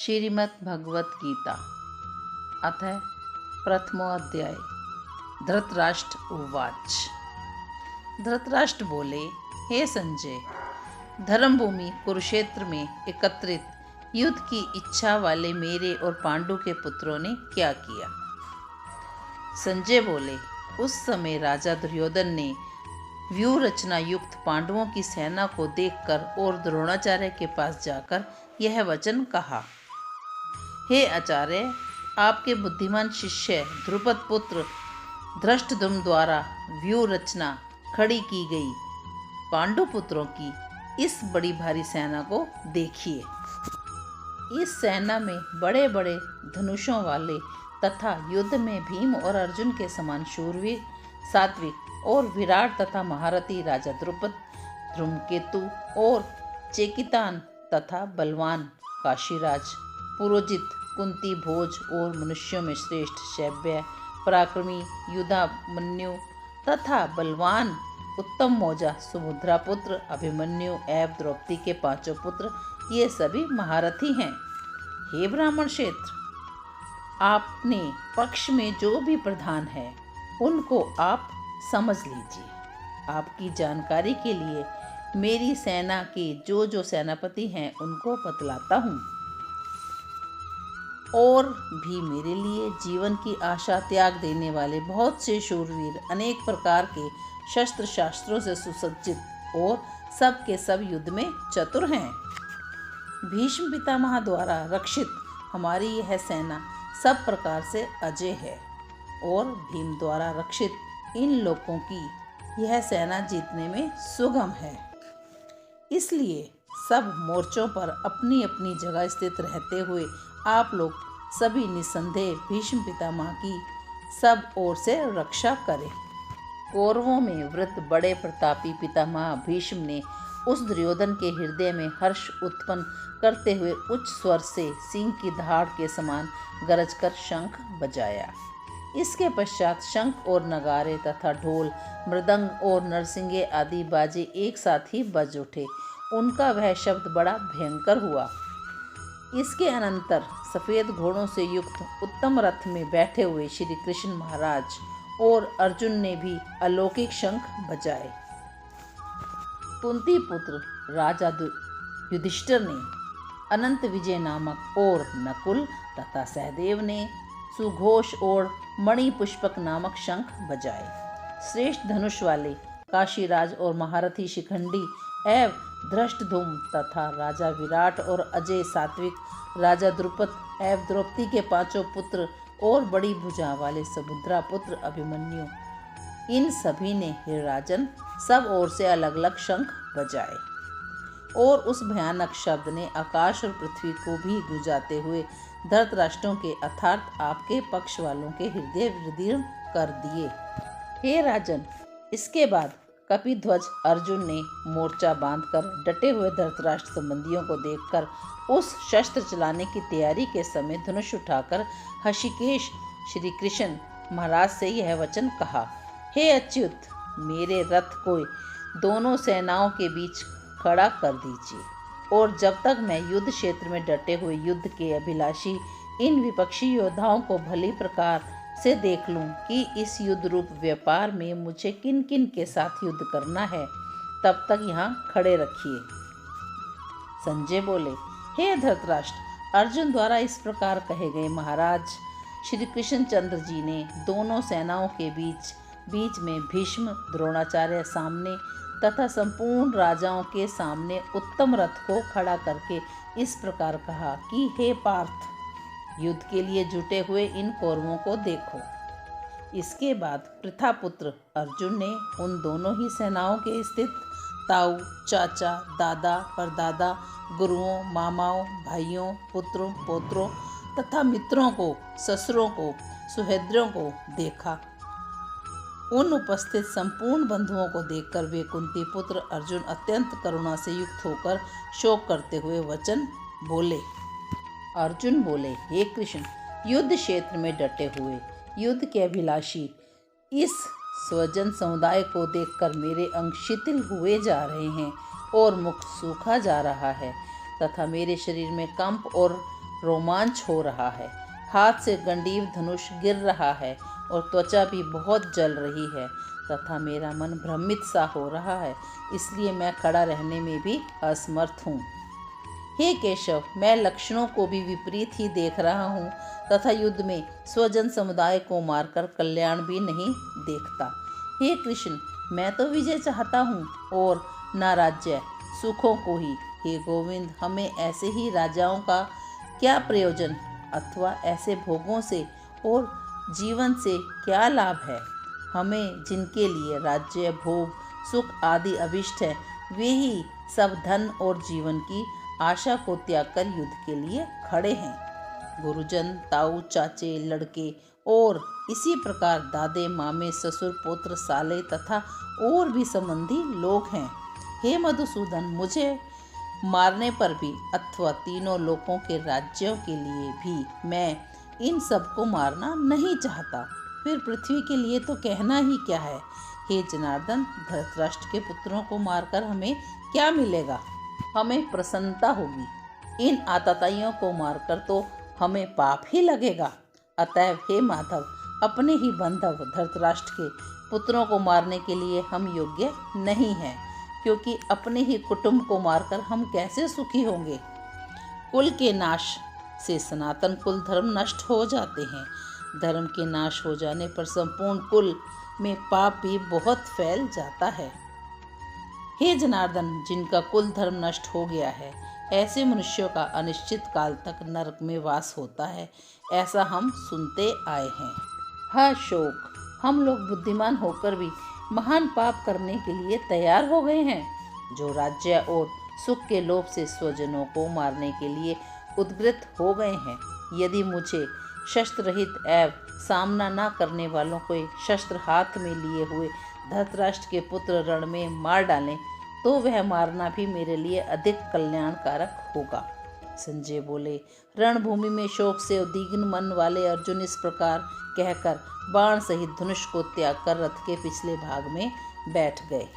श्रीमद् भगवत गीता अथ प्रथमोऽध्याय। धृतराष्ट्र उवाच। धृतराष्ट्र बोले, हे संजय, धर्मभूमि कुरुक्षेत्र में एकत्रित युद्ध की इच्छा वाले मेरे और पांडु के पुत्रों ने क्या किया? संजय बोले, उस समय राजा दुर्योधन ने व्यूह रचना युक्त पांडवों की सेना को देखकर और द्रोणाचार्य के पास जाकर यह वचन कहा, हे आचार्य, आपके बुद्धिमान शिष्य ध्रुपद पुत्र धृष्टद्युम्न द्वारा व्यूह रचना खड़ी की गई पांडु पुत्रों की इस बड़ी भारी सेना को देखिए। इस सेना में बड़े बड़े धनुषों वाले तथा युद्ध में भीम और अर्जुन के समान शूरवीर, सात्विक और विराट तथा महारथी राजा द्रुपद, धूमकेतु और चेकितान तथा बलवान काशीराज, पुरोजित, कुंती भोज और मनुष्यों में श्रेष्ठ शैब्य, पराक्रमी युधामन्यु तथा बलवान उत्तम मौजा सुभद्रा पुत्र अभिमन्यु एवं द्रौपदी के पांचों पुत्र, ये सभी महारथी हैं। हे ब्राह्मण क्षेत्र, आपने पक्ष में जो भी प्रधान है उनको आप समझ लीजिए। आपकी जानकारी के लिए मेरी सेना के जो सेनापति हैं उनको बतलाता हूँ। और भी मेरे लिए जीवन की आशा त्याग देने वाले बहुत से शूरवीर अनेक प्रकार के शस्त्र शास्त्रों से सुसज्जित और सब के सब युद्ध में चतुर हैं। भीष्म पितामह द्वारा रक्षित हमारी यह सेना सब प्रकार से अजय है और भीम द्वारा रक्षित इन लोगों की यह सेना जीतने में सुगम है। इसलिए सब मोर्चों पर अपनी अपनी जगह स्थित रहते हुए आप लोग सभी निसंदेह भीष्म पितामह की सब ओर से रक्षा करें। कौरवों में वृद्ध बड़े प्रतापी पितामह भीष्म ने उस दुर्योधन के हृदय में हर्ष उत्पन्न करते हुए उच्च स्वर से सिंह की दहाड़ के समान गरज कर शंख बजाया। इसके पश्चात शंख और नगारे तथा ढोल, मृदंग और नरसिंगे आदि बाजे एक साथ ही बज उठे। उनका वह शब्द बड़ा भयंकर हुआ। इसके अनंतर सफ़ेद घोड़ों से युक्त उत्तम रथ में बैठे हुए श्री कृष्ण महाराज और अर्जुन ने भी अलौकिक शंख बजाए। कुंती पुत्र राजा युधिष्ठिर ने अनंत विजय नामक और नकुल तथा सहदेव ने सुघोष और मणि पुष्पक नामक शंख बजाए। श्रेष्ठ धनुष वाले काशीराज और महारथी शिखंडी एवं धृष्टद्युम्न तथा राजा विराट और अजय सात्विक राजा द्रुपद एवं द्रौपदी के पांचों पुत्र और बड़ी भुजा वाले सुभद्रा पुत्र अभिमन्यु, इन सभी ने हे राजन सब ओर से अलग अलग शंख बजाए और उस भयानक शब्द ने आकाश और पृथ्वी को भी गुंजाते हुए धृतराष्ट्रों के अर्थात आपके पक्ष वालों के हृदय विदीर्ण कर दिए। हे राजन, इसके बाद कपिध्वज अर्जुन ने मोर्चा बांधकर डटे हुए धृतराष्ट्र संबंधियों को देखकर उस शस्त्र चलाने की तैयारी के समय धनुष उठाकर हृषिकेश श्री कृष्ण महाराज से यह वचन कहा, हे अच्युत, मेरे रथ को दोनों सेनाओं के बीच खड़ा कर दीजिए और जब तक मैं युद्ध क्षेत्र में डटे हुए युद्ध के अभिलाषी इन विपक्षी योद्धाओं को भली प्रकार से देख लूं कि इस युद्ध रूप व्यापार में मुझे किन किन के साथ युद्ध करना है, तब तक यहाँ खड़े रखिए। संजय बोले, हे धृतराष्ट्र, अर्जुन द्वारा इस प्रकार कहे गए महाराज श्री कृष्णचंद्र जी ने दोनों सेनाओं के बीच में भीष्म, द्रोणाचार्य सामने तथा संपूर्ण राजाओं के सामने उत्तम रथ को खड़ा करके इस प्रकार कहा कि हे पार्थ, युद्ध के लिए जुटे हुए इन कौरवों को देखो। इसके बाद प्रथापुत्र अर्जुन ने उन दोनों ही सेनाओं के स्थित ताऊ, चाचा, दादा, परदादा, गुरुओं, मामाओं, भाइयों, पुत्रों, पौत्रों तथा मित्रों को, ससुरों को, सुहृदों को देखा। उन उपस्थित संपूर्ण बंधुओं को देखकर वे कुंती पुत्र अर्जुन अत्यंत करुणा से युक्त होकर शोक करते हुए वचन बोले। अर्जुन बोले, हे कृष्ण, युद्ध क्षेत्र में डटे हुए युद्ध के अभिलाषी इस स्वजन समुदाय को देखकर मेरे अंग शिथिल हुए जा रहे हैं और मुख सूखा जा रहा है तथा मेरे शरीर में कंप और रोमांच हो रहा है। हाथ से गंडीव धनुष गिर रहा है और त्वचा भी बहुत जल रही है तथा मेरा मन भ्रमित सा हो रहा है, इसलिए मैं खड़ा रहने में भी असमर्थ हूँ। हे केशव, मैं लक्षणों को भी विपरीत ही देख रहा हूँ तथा युद्ध में स्वजन समुदाय को मारकर कल्याण भी नहीं देखता। हे कृष्ण, मैं तो विजय चाहता हूँ और न राज्य सुखों को ही। हे गोविंद, हमें ऐसे ही राजाओं का क्या प्रयोजन अथवा ऐसे भोगों से और जीवन से क्या लाभ है। हमें जिनके लिए राज्य भोग सुख आदि अभिष्ट है, वे ही सब धन और जीवन की आशा को त्याग कर युद्ध के लिए खड़े हैं। गुरुजन, ताऊ, चाचे, लड़के और इसी प्रकार दादे, मामे, ससुर, पुत्र, साले तथा और भी संबंधी लोग हैं। हे मधुसूदन, मुझे मारने पर भी अथवा तीनों लोकों के राज्यों के लिए भी मैं इन सबको मारना नहीं चाहता। फिर पृथ्वी के लिए तो कहना ही क्या है। हे जनार्दन, धृतराष्ट्र के पुत्रों को मारकर हमें क्या मिलेगा? हमें प्रसन्नता होगी। इन आतताइयों को मारकर तो हमें पाप ही लगेगा। अतएव हे माधव, अपने ही बंधव धृतराष्ट्र के पुत्रों को मारने के लिए हम योग्य नहीं हैं, क्योंकि अपने ही कुटुंब को मारकर हम कैसे सुखी होंगे। कुल के नाश से सनातन कुल धर्म नष्ट हो जाते हैं। धर्म के नाश हो जाने पर संपूर्ण कुल में पाप भी बहुत फैल जाता है। हे जनार्दन, जिनका कुल धर्म नष्ट हो गया है, ऐसे मनुष्यों का अनिश्चित काल तक नरक में वास होता है, ऐसा हम सुनते आए हैं। हा शोक, हम लोग बुद्धिमान होकर भी महान पाप करने के लिए तैयार हो गए हैं, जो राज्य और सुख के लोभ से स्वजनों को मारने के लिए उद्ग्रत हो गए हैं। यदि मुझे शस्त्र रहित एवं सामना न करने वालों को शस्त्र हाथ में लिए हुए धृतराष्ट्र के पुत्र रण में मार डालें, तो वह मारना भी मेरे लिए अधिक कल्याणकारक होगा। संजय बोले, रणभूमि में शोक से उद्विग्न मन वाले अर्जुन इस प्रकार कहकर बाण सहित धनुष को त्याग कर रथ के पिछले भाग में बैठ गए।